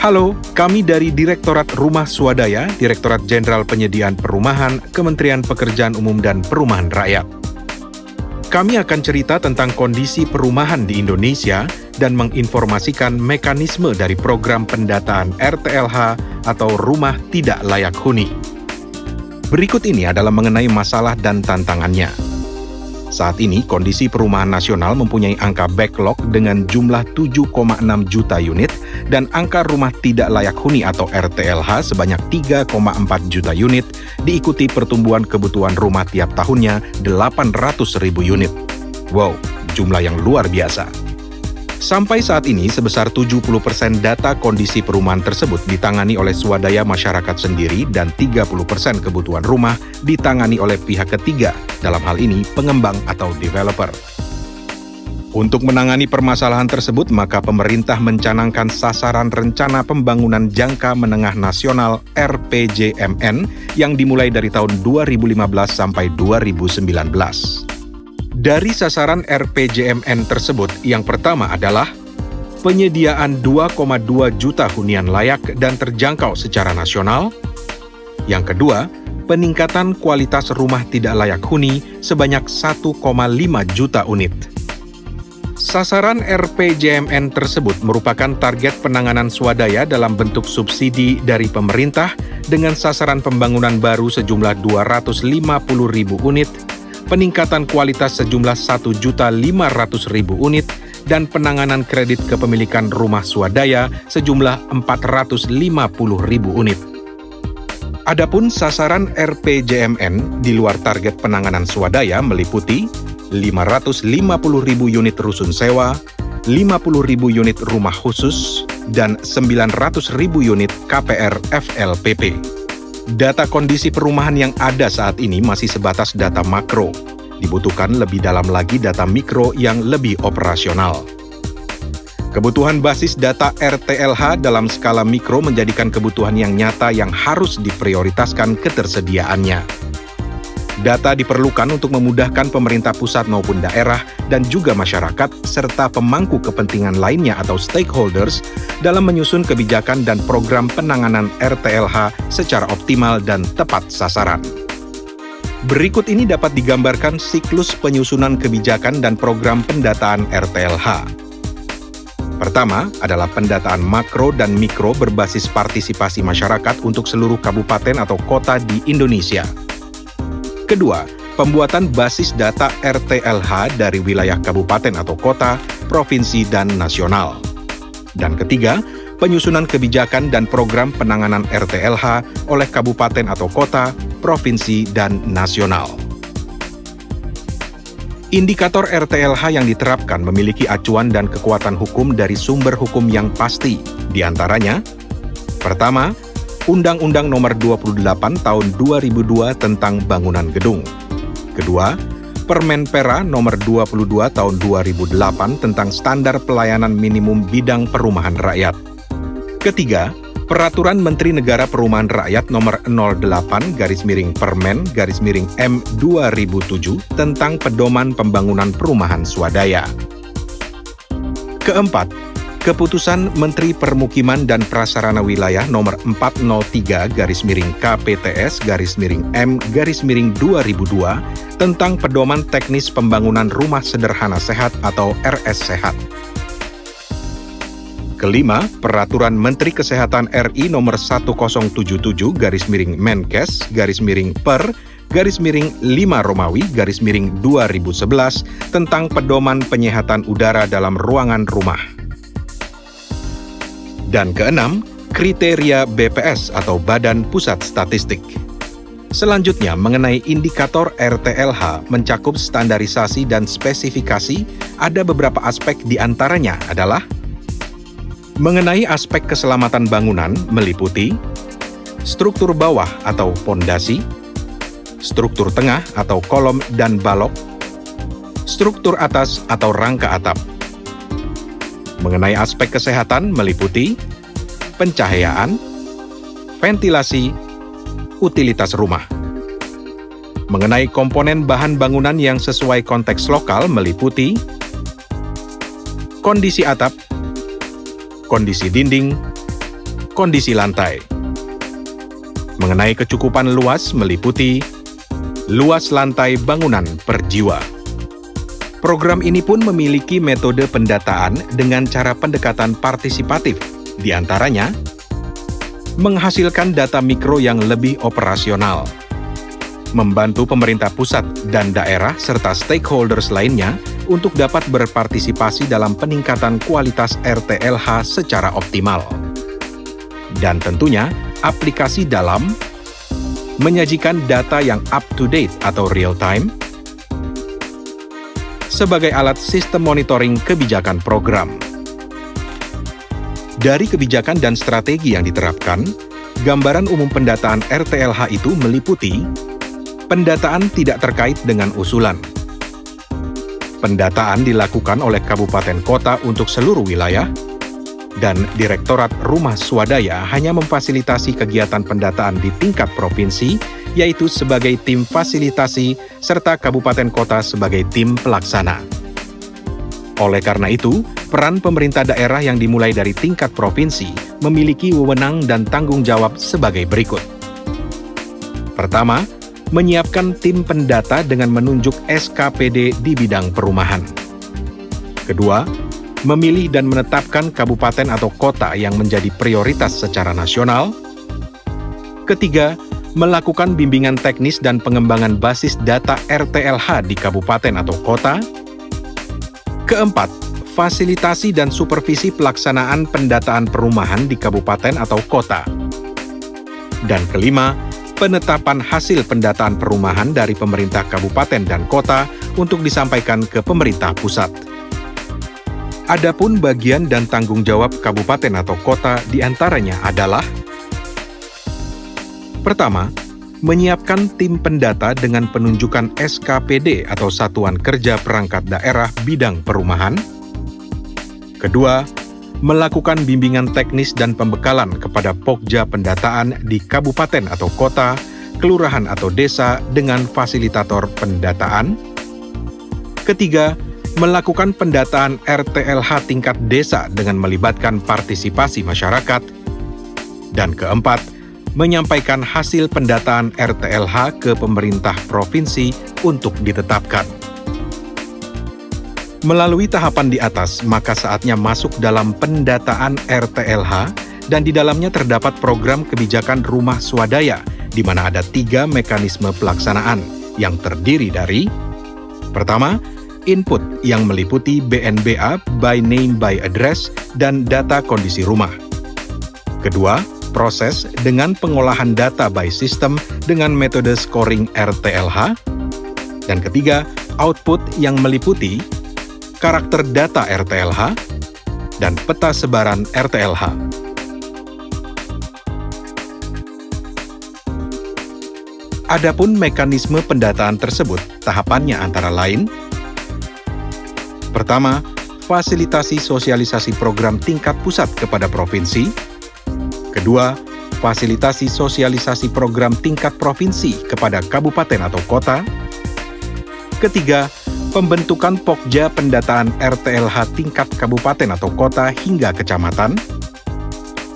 Halo, kami dari Direktorat Rumah Swadaya, Direktorat Jenderal Penyediaan Perumahan, Kementerian Pekerjaan Umum dan Perumahan Rakyat. Kami akan cerita tentang kondisi perumahan di Indonesia dan menginformasikan mekanisme dari program pendataan RTLH atau Rumah Tidak Layak Huni. Berikut ini adalah mengenai masalah dan tantangannya. Saat ini, kondisi perumahan nasional mempunyai angka backlog dengan jumlah 7,6 juta unit dan angka rumah tidak layak huni atau RTLH sebanyak 3,4 juta unit, diikuti pertumbuhan kebutuhan rumah tiap tahunnya 800.000 unit. Wow, jumlah yang luar biasa. Sampai saat ini, sebesar 70% data kondisi perumahan tersebut ditangani oleh swadaya masyarakat sendiri dan 30% kebutuhan rumah ditangani oleh pihak ketiga, dalam hal ini pengembang atau developer. Untuk menangani permasalahan tersebut, maka pemerintah mencanangkan sasaran rencana pembangunan jangka menengah nasional RPJMN yang dimulai dari tahun 2015 sampai 2019. Dari sasaran RPJMN tersebut, yang pertama adalah penyediaan 2,2 juta hunian layak dan terjangkau secara nasional. Yang kedua, peningkatan kualitas rumah tidak layak huni sebanyak 1,5 juta unit. Sasaran RPJMN tersebut merupakan target penanganan swadaya dalam bentuk subsidi dari pemerintah dengan sasaran pembangunan baru sejumlah 250.000 unit, peningkatan kualitas sejumlah 1.500.000 unit, dan penanganan kredit kepemilikan rumah swadaya sejumlah 450.000 unit. Adapun sasaran RPJMN di luar target penanganan swadaya meliputi 550.000 unit rusun sewa, 50.000 unit rumah khusus, dan 900.000 unit KPR FLPP. Data kondisi perumahan yang ada saat ini masih sebatas data makro. Dibutuhkan lebih dalam lagi data mikro yang lebih operasional. Kebutuhan basis data RTLH dalam skala mikro menjadikan kebutuhan yang nyata yang harus diprioritaskan ketersediaannya. Data diperlukan untuk memudahkan pemerintah pusat maupun daerah dan juga masyarakat serta pemangku kepentingan lainnya atau stakeholders dalam menyusun kebijakan dan program penanganan RTLH secara optimal dan tepat sasaran. Berikut ini dapat digambarkan siklus penyusunan kebijakan dan program pendataan RTLH. Pertama adalah pendataan makro dan mikro berbasis partisipasi masyarakat untuk seluruh kabupaten atau kota di Indonesia. Kedua, pembuatan basis data RTLH dari wilayah kabupaten atau kota, provinsi, dan nasional. Dan ketiga, penyusunan kebijakan dan program penanganan RTLH oleh kabupaten atau kota, provinsi, dan nasional. Indikator RTLH yang diterapkan memiliki acuan dan kekuatan hukum dari sumber hukum yang pasti, di antaranya: pertama, Undang-Undang Nomor 28 Tahun 2002 tentang Bangunan Gedung. Kedua, Permenpera Nomor 22 Tahun 2008 tentang Standar Pelayanan Minimum Bidang Perumahan Rakyat. Ketiga, Peraturan Menteri Negara Perumahan Rakyat Nomor 08-Permen-M 2007 tentang Pedoman Pembangunan Perumahan Swadaya. Keempat, Keputusan Menteri Permukiman dan Prasarana Wilayah Nomor 403-KPTS-M-2002 tentang Pedoman Teknis Pembangunan Rumah Sederhana Sehat atau RS Sehat. Kelima, Peraturan Menteri Kesehatan RI Nomor 1077-Menkes-Per-5 Romawi-2011 tentang Pedoman Penyehatan Udara dalam Ruangan Rumah. Dan keenam, kriteria BPS atau Badan Pusat Statistik. Selanjutnya, mengenai indikator RTLH mencakup standarisasi dan spesifikasi, ada beberapa aspek di antaranya adalah mengenai aspek keselamatan bangunan meliputi struktur bawah atau pondasi, struktur tengah atau kolom dan balok, struktur atas atau rangka atap. Mengenai aspek kesehatan meliputi pencahayaan, ventilasi, utilitas rumah. Mengenai komponen bahan bangunan yang sesuai konteks lokal meliputi kondisi atap, kondisi dinding, kondisi lantai. Mengenai kecukupan luas meliputi luas lantai bangunan per jiwa. Program ini pun memiliki metode pendataan dengan cara pendekatan partisipatif, di antaranya menghasilkan data mikro yang lebih operasional, membantu pemerintah pusat dan daerah serta stakeholders lainnya untuk dapat berpartisipasi dalam peningkatan kualitas RTLH secara optimal. Dan tentunya, aplikasi dalam menyajikan data yang up-to-date atau real-time sebagai alat sistem monitoring kebijakan program. Dari kebijakan dan strategi yang diterapkan, gambaran umum pendataan RTLH itu meliputi pendataan tidak terkait dengan usulan. Pendataan dilakukan oleh kabupaten kota untuk seluruh wilayah, dan Direktorat Rumah Swadaya hanya memfasilitasi kegiatan pendataan di tingkat provinsi, yaitu sebagai tim fasilitasi, serta kabupaten kota sebagai tim pelaksana. Oleh karena itu, peran pemerintah daerah yang dimulai dari tingkat provinsi memiliki wewenang dan tanggung jawab sebagai berikut. Pertama, menyiapkan tim pendata dengan menunjuk SKPD di bidang perumahan. Kedua, memilih dan menetapkan kabupaten atau kota yang menjadi prioritas secara nasional. Ketiga, melakukan bimbingan teknis dan pengembangan basis data RTLH di kabupaten atau kota. Keempat, fasilitasi dan supervisi pelaksanaan pendataan perumahan di kabupaten atau kota. Dan kelima, penetapan hasil pendataan perumahan dari pemerintah kabupaten dan kota untuk disampaikan ke pemerintah pusat. Adapun bagian dan tanggung jawab kabupaten atau kota diantaranya adalah: pertama, menyiapkan tim pendata dengan penunjukan SKPD atau Satuan Kerja Perangkat Daerah Bidang Perumahan. Kedua, melakukan bimbingan teknis dan pembekalan kepada Pokja pendataan di kabupaten atau kota, kelurahan atau desa dengan fasilitator pendataan. Ketiga, melakukan pendataan RTLH tingkat desa dengan melibatkan partisipasi masyarakat. Dan keempat, menyampaikan hasil pendataan RTLH ke pemerintah provinsi untuk ditetapkan. Melalui tahapan di atas, maka saatnya masuk dalam pendataan RTLH, dan di dalamnya terdapat program kebijakan rumah swadaya, di mana ada 3 mekanisme pelaksanaan yang terdiri dari: pertama, input yang meliputi BNBA by name by address dan data kondisi rumah. Kedua, proses dengan pengolahan data by system dengan metode scoring RTLH. Dan ketiga, output yang meliputi karakter data RTLH dan peta sebaran RTLH. Adapun mekanisme pendataan tersebut, tahapannya antara lain: pertama, fasilitasi sosialisasi program tingkat pusat kepada provinsi. Kedua, fasilitasi sosialisasi program tingkat provinsi kepada kabupaten atau kota. Ketiga, pembentukan Pokja pendataan RTLH tingkat kabupaten atau kota hingga kecamatan.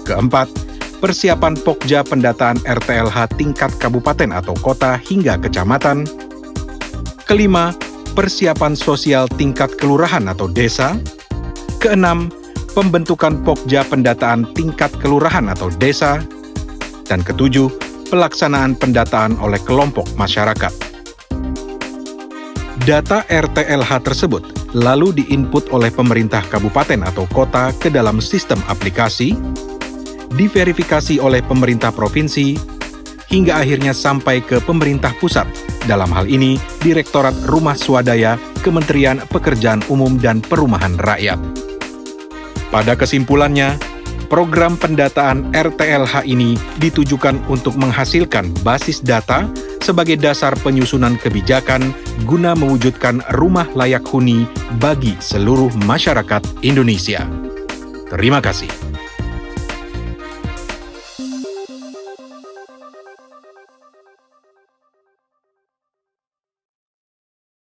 Keempat, persiapan Pokja pendataan RTLH tingkat kabupaten atau kota hingga kecamatan. Kelima, persiapan sosial tingkat kelurahan atau desa. Keenam, pembentukan Pokja pendataan tingkat kelurahan atau desa. Dan ketujuh, pelaksanaan pendataan oleh kelompok masyarakat. Data RTLH tersebut lalu diinput oleh pemerintah kabupaten atau kota ke dalam sistem aplikasi, diverifikasi oleh pemerintah provinsi, hingga akhirnya sampai ke pemerintah pusat, dalam hal ini Direktorat Rumah Swadaya, Kementerian Pekerjaan Umum dan Perumahan Rakyat. Pada kesimpulannya, program pendataan RTLH ini ditujukan untuk menghasilkan basis data sebagai dasar penyusunan kebijakan guna mewujudkan rumah layak huni bagi seluruh masyarakat Indonesia. Terima kasih.